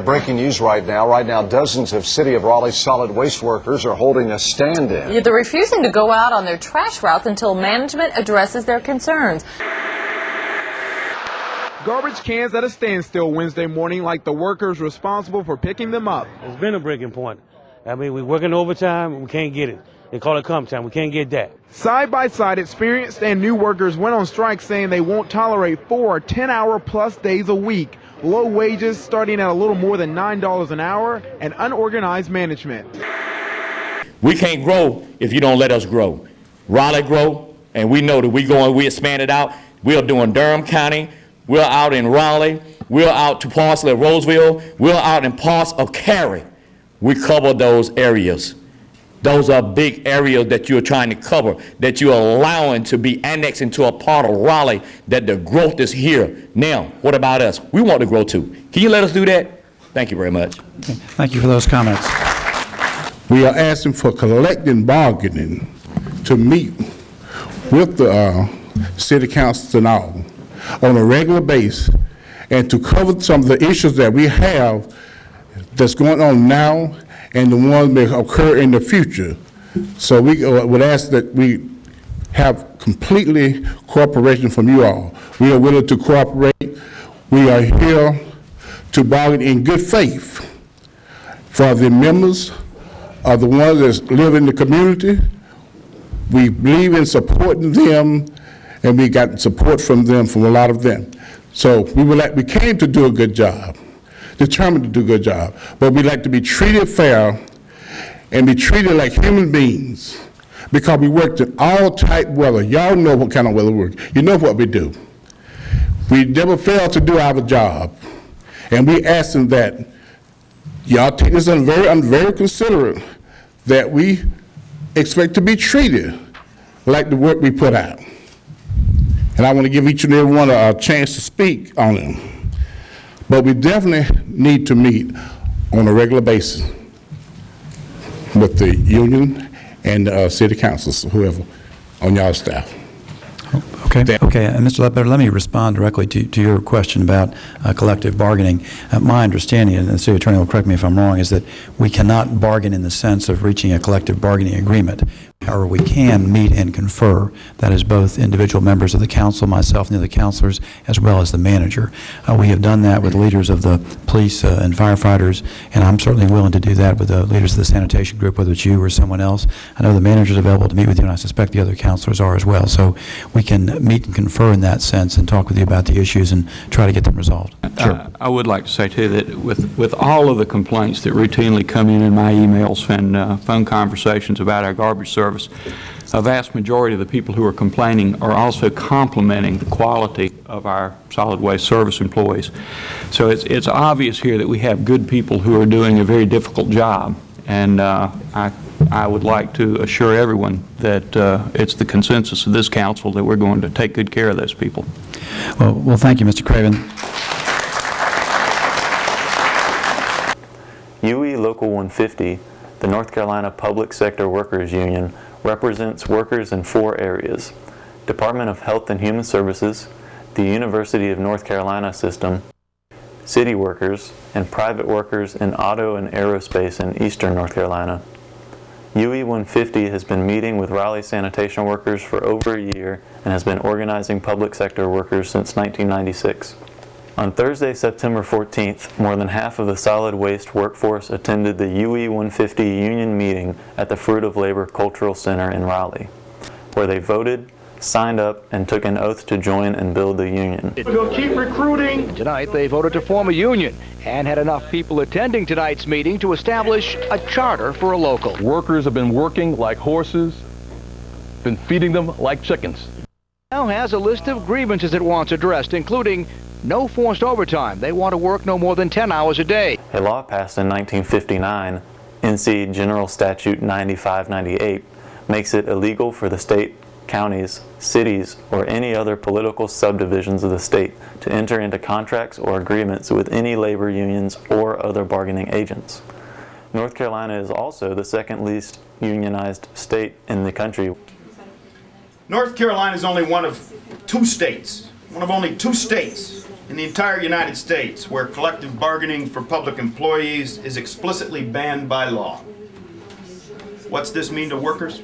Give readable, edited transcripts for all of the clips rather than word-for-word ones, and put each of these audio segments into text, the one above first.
Breaking news right now. Right now, dozens of City of Raleigh solid waste workers are holding a stand-in. Yeah, they're refusing to go out on their trash routes until management addresses their concerns. Garbage cans at a standstill Wednesday morning, like the workers responsible for picking them up. It's been a breaking point. I mean, we're working overtime, we can't get it. They call it comp time, we can't get that. Side by side, experienced and new workers went on strike saying they won't tolerate 4 10-hour-plus days a week, low wages starting at a little more than $9 an hour, and unorganized management. We can't grow if you don't let us grow. Raleigh grow, and we know that we expand it out. We're doing Durham County, we're out in Raleigh, we're out to parts of Roseville, we're out in parts of Cary. We cover those areas. Those are big areas that you're trying to cover, that you're allowing to be annexed into a part of Raleigh, that the growth is here. Now, what about us? We want to grow too. Can you let us do that? Thank you very much. Okay. Thank you for those comments. We are asking for collective bargaining to meet with the city councils and all on a regular basis and to cover some of the issues that we have that's going on now and the ones that may occur in the future. So we would ask that we have completely cooperation from you all. We are willing to cooperate. We are here to bargain in good faith for the members of the ones that live in the community. We believe in supporting them, and we got support from them, from a lot of them. So we came to do a good job, determined to do a good job, but we like to be treated fair and be treated like human beings because we worked in all type weather. Y'all know what kind of weather we work. You know what we do. We never fail to do our job, and we ask them that y'all take this on very considerate, that we expect to be treated like the work we put out. And I want to give each and every one a chance to speak on them. But we definitely need to meet on a regular basis with the union and city councils, whoever, on y'all staff. Okay, and Mr. Ledbetter, let me respond directly to your question about collective bargaining. My understanding, and the city attorney will correct me if I'm wrong, is that we cannot bargain in the sense of reaching a collective bargaining agreement. However, we can meet and confer. That is both individual members of the council, myself and the other councilors, as well as the manager. We have done that with leaders of the police and firefighters, and I'm certainly willing to do that with the leaders of the sanitation group, whether it's you or someone else. I know the manager is available to meet with you, and I suspect the other councilors are as well. So we can meet and confer in that sense and talk with you about the issues and try to get them resolved. Sure. I would like to say, too, that with all of the complaints that routinely come in my emails and phone conversations about our garbage service, a vast majority of the people who are complaining are also complimenting the quality of our solid waste service employees. So it's obvious here that we have good people who are doing a very difficult job, and I would like to assure everyone that it's the consensus of this council that we're going to take good care of those people. Well, thank you, Mr. Craven. UE Local 150, the North Carolina Public Sector Workers Union, represents workers in 4 areas: Department of Health and Human Services, the University of North Carolina system, city workers, and private workers in auto and aerospace in eastern North Carolina. UE 150 has been meeting with Raleigh sanitation workers for over a year and has been organizing public sector workers since 1996. On Thursday, September 14th, more than half of the solid waste workforce attended the UE 150 union meeting at the Fruit of Labor Cultural Center in Raleigh, where they voted, signed up, and took an oath to join and build the union. We're going to keep recruiting. Tonight, they voted to form a union and had enough people attending tonight's meeting to establish a charter for a local. Workers have been working like horses, been feeding them like chickens. Now has a list of grievances it wants addressed, including no forced overtime. They want to work no more than 10 hours a day. A law passed in 1959, NC General Statute 9598, makes it illegal for the state, counties, cities, or any other political subdivisions of the state to enter into contracts or agreements with any labor unions or other bargaining agents. North Carolina is also the second least unionized state in the country. North Carolina is only one of 2 states, one of only 2 states in the entire United States where collective bargaining for public employees is explicitly banned by law. What's this mean to workers?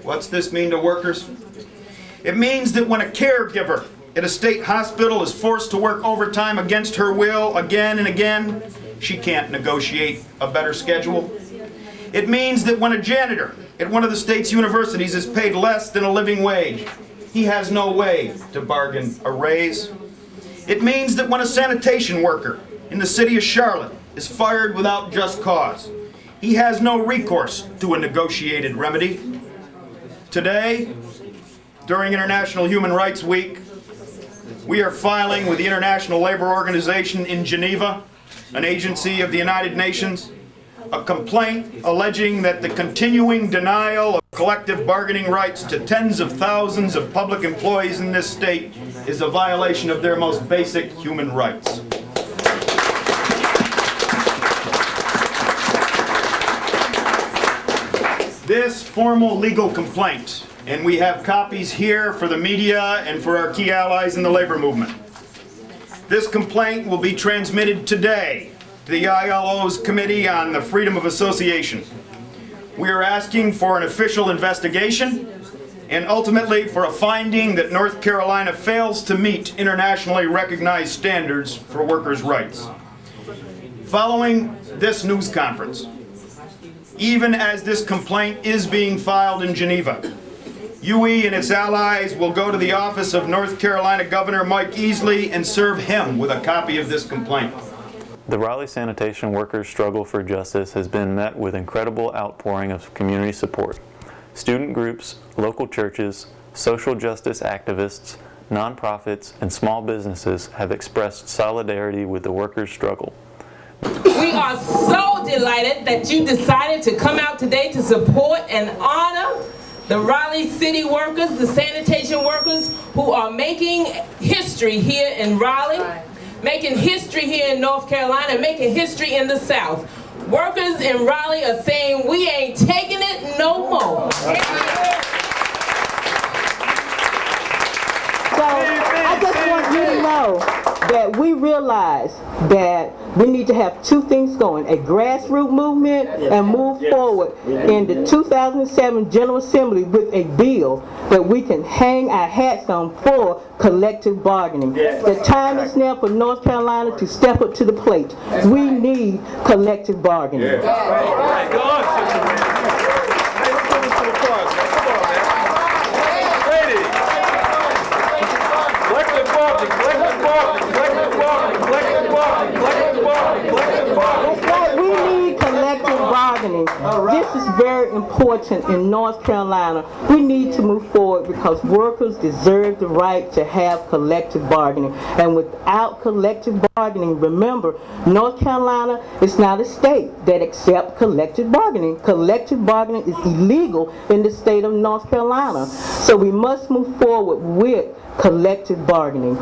What's this mean to workers? It means that when a caregiver at a state hospital is forced to work overtime against her will again and again, she can't negotiate a better schedule. It means that when a janitor at one of the state's universities is paid less than a living wage, he has no way to bargain a raise. It means that when a sanitation worker in the city of Charlotte is fired without just cause, he has no recourse to a negotiated remedy. Today, during International Human Rights Week, we are filing with the International Labor Organization in Geneva, an agency of the United Nations, a complaint alleging that the continuing denial of collective bargaining rights to tens of thousands of public employees in this state is a violation of their most basic human rights. This formal legal complaint, and we have copies here for the media and for our key allies in the labor movement. This complaint will be transmitted today to the ILO's Committee on the Freedom of Association. We are asking for an official investigation and ultimately for a finding that North Carolina fails to meet internationally recognized standards for workers' rights. Following this news conference, even as this complaint is being filed in Geneva, UE and its allies will go to the office of North Carolina Governor Mike Easley and serve him with a copy of this complaint. The Raleigh sanitation workers' struggle for justice has been met with incredible outpouring of community support. Student groups, local churches, social justice activists, nonprofits, and small businesses have expressed solidarity with the workers' struggle. We are so delighted that you decided to come out today to support and honor the Raleigh city workers, the sanitation workers who are making history here in Raleigh, making history here in North Carolina, making history in the South. Workers in Raleigh are saying we ain't taking it no more. So I just want you to know that we realize that we need to have two things going, a grassroots movement and move forward in the 2007 General Assembly with a bill that we can hang our hats on for collective bargaining. The time is now for North Carolina to step up to the plate. We need collective bargaining. We need collective bargaining. This is very important in North Carolina. We need to move forward because workers deserve the right to have collective bargaining. And without collective bargaining, remember, North Carolina is not a state that accepts collective bargaining. Collective bargaining is illegal in the state of North Carolina. So we must move forward with collective bargaining.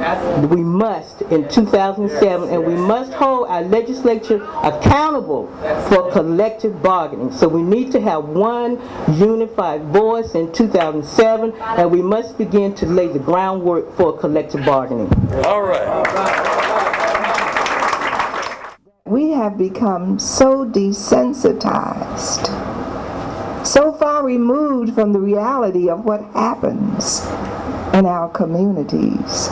We must in 2007, and we must hold our legislature accountable for collective bargaining. So we need to have one unified voice in 2007, and we must begin to lay the groundwork for collective bargaining. All right. We have become so desensitized, so far removed from the reality of what happens in our communities,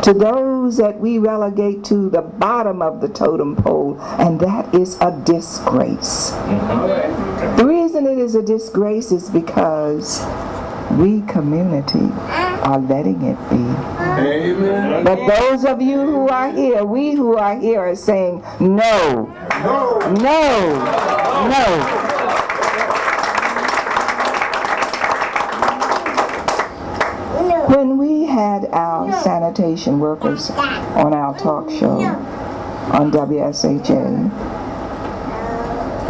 to those that we relegate to the bottom of the totem pole, and that is a disgrace. The reason it is a disgrace is because we community are letting it be. Amen. But those of you who are here, we who are here are saying no, no, no, no. When we had our sanitation workers on our talk show on WSHA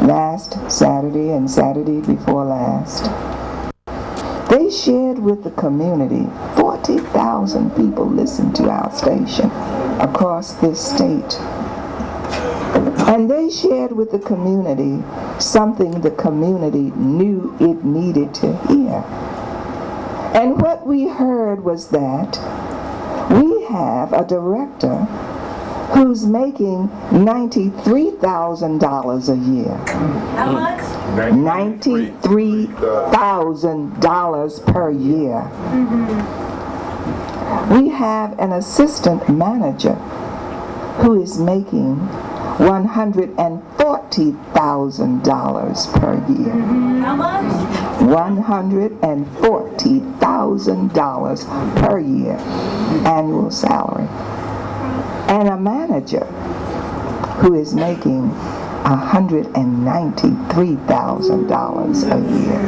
last Saturday and Saturday before last, they shared with the community. 40,000 people listened to our station across this state. And they shared with the community something the community knew it needed to hear. And what we heard was that we have a director who's making $93,000 a year. How much? $93,000 per year. We have an assistant manager who is making $140,000 per year. How much? $140,000 per year annual salary. And a manager who is making $193,000 a year.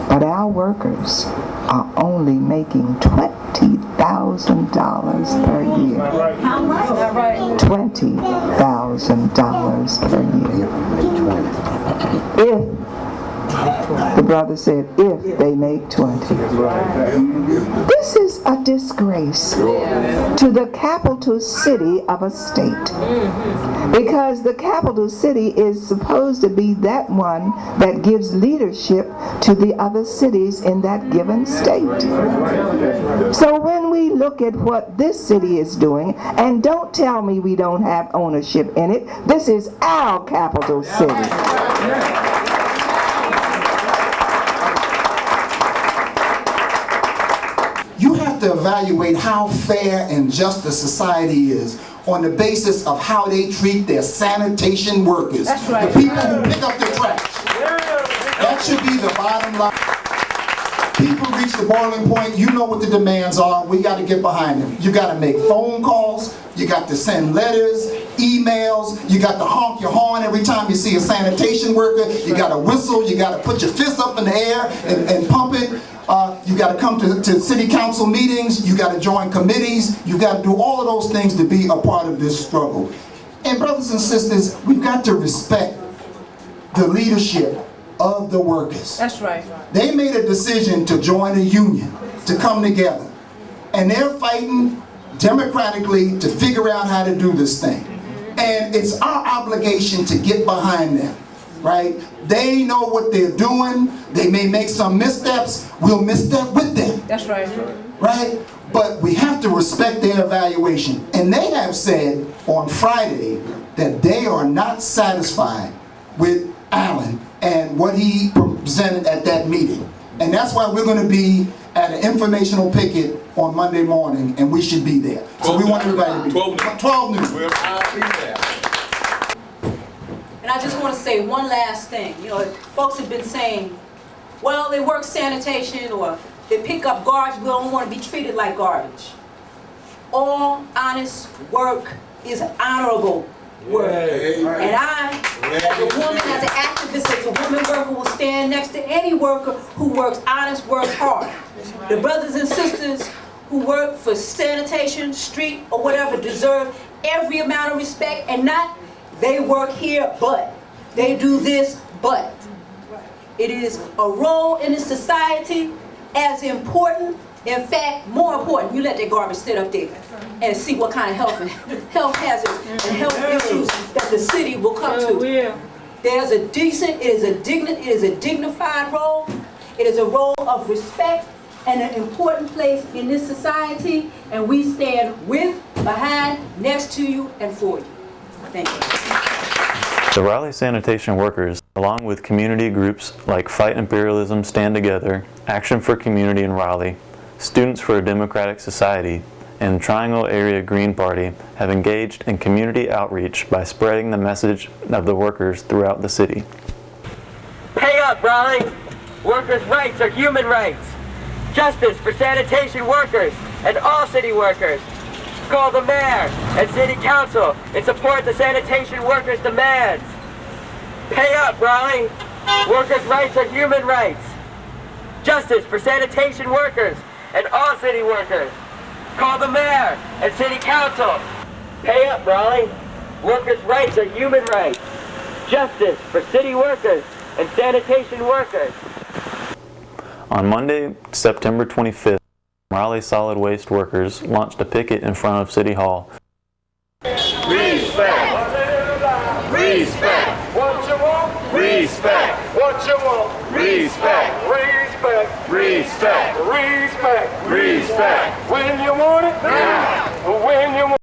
But our workers are only making $20,000 per year. How much? $20,000 per year. If, the brother said, if they make 20. This is a disgrace to the capital city of a state. Because the capital city is supposed to be that one that gives leadership to the other cities in that given state. So when we look at what this city is doing, and don't tell me we don't have ownership in it, this is our capital city. You have to evaluate how fair and just the society is on the basis of how they treat their sanitation workers. That's right. The people who pick up the trash. That should be the bottom line. People reach the boiling point, you know what the demands are, we got to get behind them. You got to make phone calls, you got to send letters, emails, you got to honk your horn every time you see a sanitation worker, you got to whistle, you got to put your fist up in the air and pump it. You got to come to city council meetings, you got to join committees, you got to do all of those things to be a part of this struggle. And brothers and sisters, we've got to respect the leadership of the workers. That's right. They made a decision to join a union, to come together. And they're fighting democratically to figure out how to do this thing. And it's our obligation to get behind them, right? They know what they're doing. They may make some missteps. We'll misstep with them. That's right. Right? But we have to respect their evaluation. And they have said on Friday that they are not satisfied with Allen and what he presented at that meeting. And that's why we're going to be at an informational picket on Monday morning, and we should be there. So we want everybody to be 12 noon. And I just want to say one last thing. You know, folks have been saying, well, they work sanitation or they pick up garbage. We don't want to be treated like garbage. All honest work is honorable work. And I, as a woman, as an activist, as a woman worker, will stand next to any worker who works honest, works hard. The brothers and sisters who work for sanitation, street, or whatever deserve every amount of respect, and not they work here, but they do this, but. It is a role in the society as important, in fact, more important. You let that garbage sit up there and see what kind of health hazards and health issues that the city will come to. There's a decent, it is a dignified role. It is a role of respect and an important place in this society, and we stand with, behind, next to you, and for you. Thank you. The Raleigh sanitation workers, along with community groups like Fight Imperialism Stand Together, Action for Community in Raleigh, Students for a Democratic Society, and Triangle Area Green Party, have engaged in community outreach by spreading the message of the workers throughout the city. Pay up, Raleigh! Workers' rights are human rights. Justice for sanitation workers and all city workers. Call the mayor and city council and support the sanitation workers' demands. Pay up, Raleigh! Workers' rights are human rights. Justice for sanitation workers and all city workers. Call the mayor and city council. Pay up, Raleigh! Workers' rights are human rights. Justice for city workers and sanitation workers. On Monday, September 25th, Raleigh solid waste workers launched a picket in front of City Hall. Respect! Respect! What you want? Respect! What you want? Respect! Respect! Respect. Respect. Respect. Respect. When you want it. Now. When you want it.